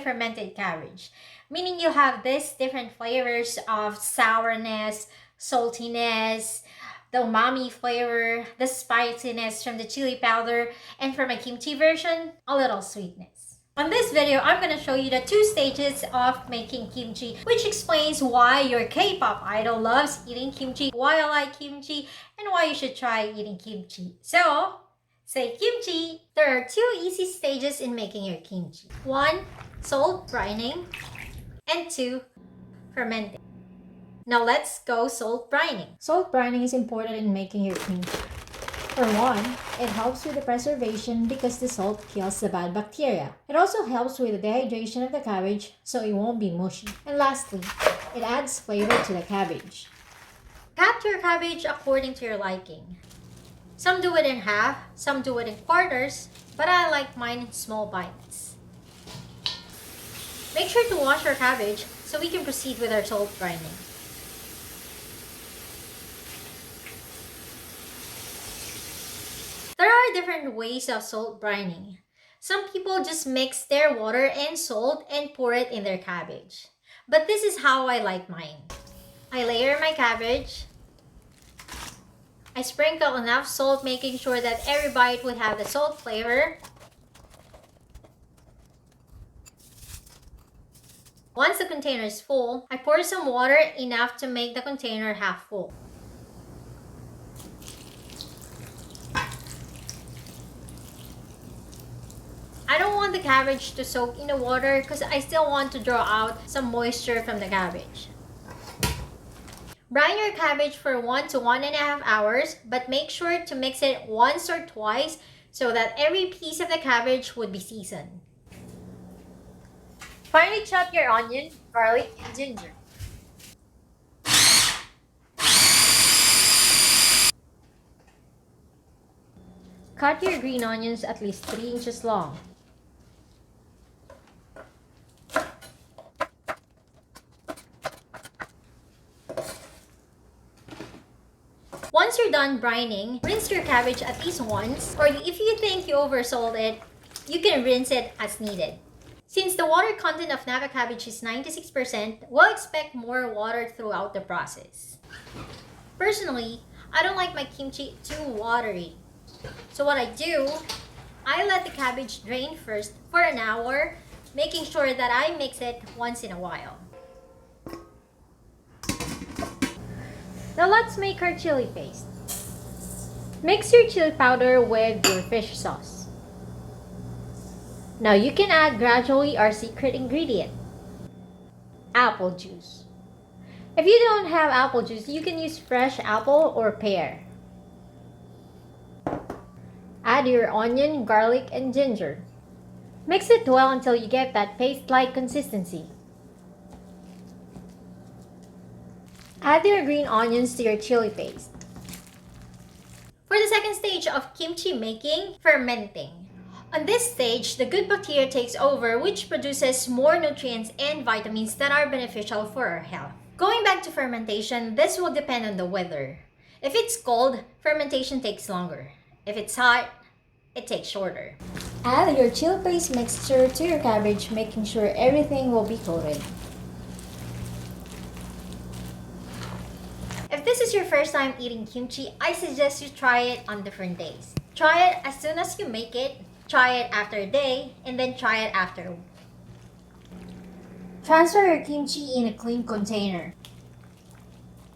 fermented cabbage, meaning you have these different flavors of sourness, saltiness, the umami flavor, the spiciness from the chili powder, and for my kimchi version, a little sweetness. On this video, I'm going to show you the 2 stages of making kimchi, which explains why your K-pop idol loves eating kimchi, why I like kimchi, and why you should try eating kimchi. So, say kimchi! There are 2 easy stages in making your kimchi. 1, salt brining, and 2, fermenting. Now let's go salt brining. Salt brining is important in making your kimchi. For one, it helps with the preservation because the salt kills the bad bacteria. It also helps with the dehydration of the cabbage so it won't be mushy. And lastly, it adds flavor to the cabbage. Cut your cabbage according to your liking. Some do it in half, some do it in quarters, but I like mine in small bites. Make sure to wash your cabbage so we can proceed with our salt brining. There are different ways of salt brining. Some people just mix their water and salt and pour it in their cabbage. But this is how I like mine. I layer my cabbage. I sprinkle enough salt, making sure that every bite would have the salt flavor. Once the container is full, I pour some water, enough to make the container half full. I don't want the cabbage to soak in the water because I still want to draw out some moisture from the cabbage. Brine your cabbage for 1 to 1.5 hours, but make sure to mix it once or twice so that every piece of the cabbage would be seasoned. Finally, chop your onion, garlic, and ginger. Cut your green onions at least 3 inches long. Once you're done brining, rinse your cabbage at least once, or if you think you oversold it, you can rinse it as needed. Since the water content of Napa Cabbage is 96%, we'll expect more water throughout the process. Personally, I don't like my kimchi too watery. So what I do, I let the cabbage drain first for an hour, making sure that I mix it once in a while. Now let's make our chili paste. Mix your chili powder with your fish sauce. Now you can add gradually our secret ingredient, apple juice. If you don't have apple juice, you can use fresh apple or pear. Add your onion, garlic, and ginger. Mix it well until you get that paste-like consistency. Add your green onions to your chili paste. For the second stage of kimchi making, fermenting. On this stage, the good bacteria takes over, which produces more nutrients and vitamins that are beneficial for our health. Going back to fermentation, this will depend on the weather. If it's cold, fermentation takes longer. If it's hot, it takes shorter. Add your chili paste mixture to your cabbage, making sure everything will be coated. If this is your first time eating kimchi, I suggest you try it on different days. Try it as soon as you make it, try it after a day, and then try it after a week. Transfer your kimchi in a clean container.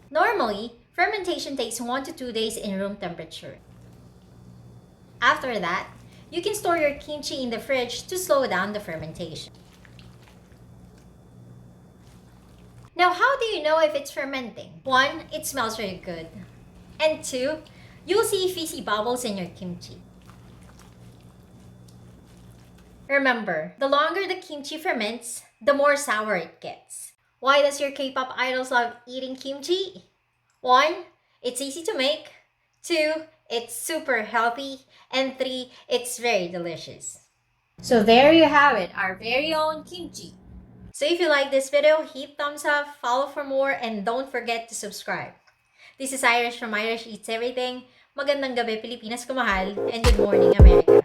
Normally, fermentation takes 1 to 2 days in room temperature. After that, you can store your kimchi in the fridge to slow down the fermentation. Now, how do you know if it's fermenting? 1, it smells really good. And 2, you'll see fizzy bubbles in your kimchi. Remember, the longer the kimchi ferments, the more sour it gets. Why does your K-pop idols love eating kimchi? 1, it's easy to make. 2, it's super healthy. And 3, it's very delicious. So there you have it, our very own kimchi. So if you like this video, hit thumbs up, follow for more, and don't forget to subscribe. This is Irish from Irish Eats Everything. Magandang gabi, Pilipinas ko mahal, and good morning, America.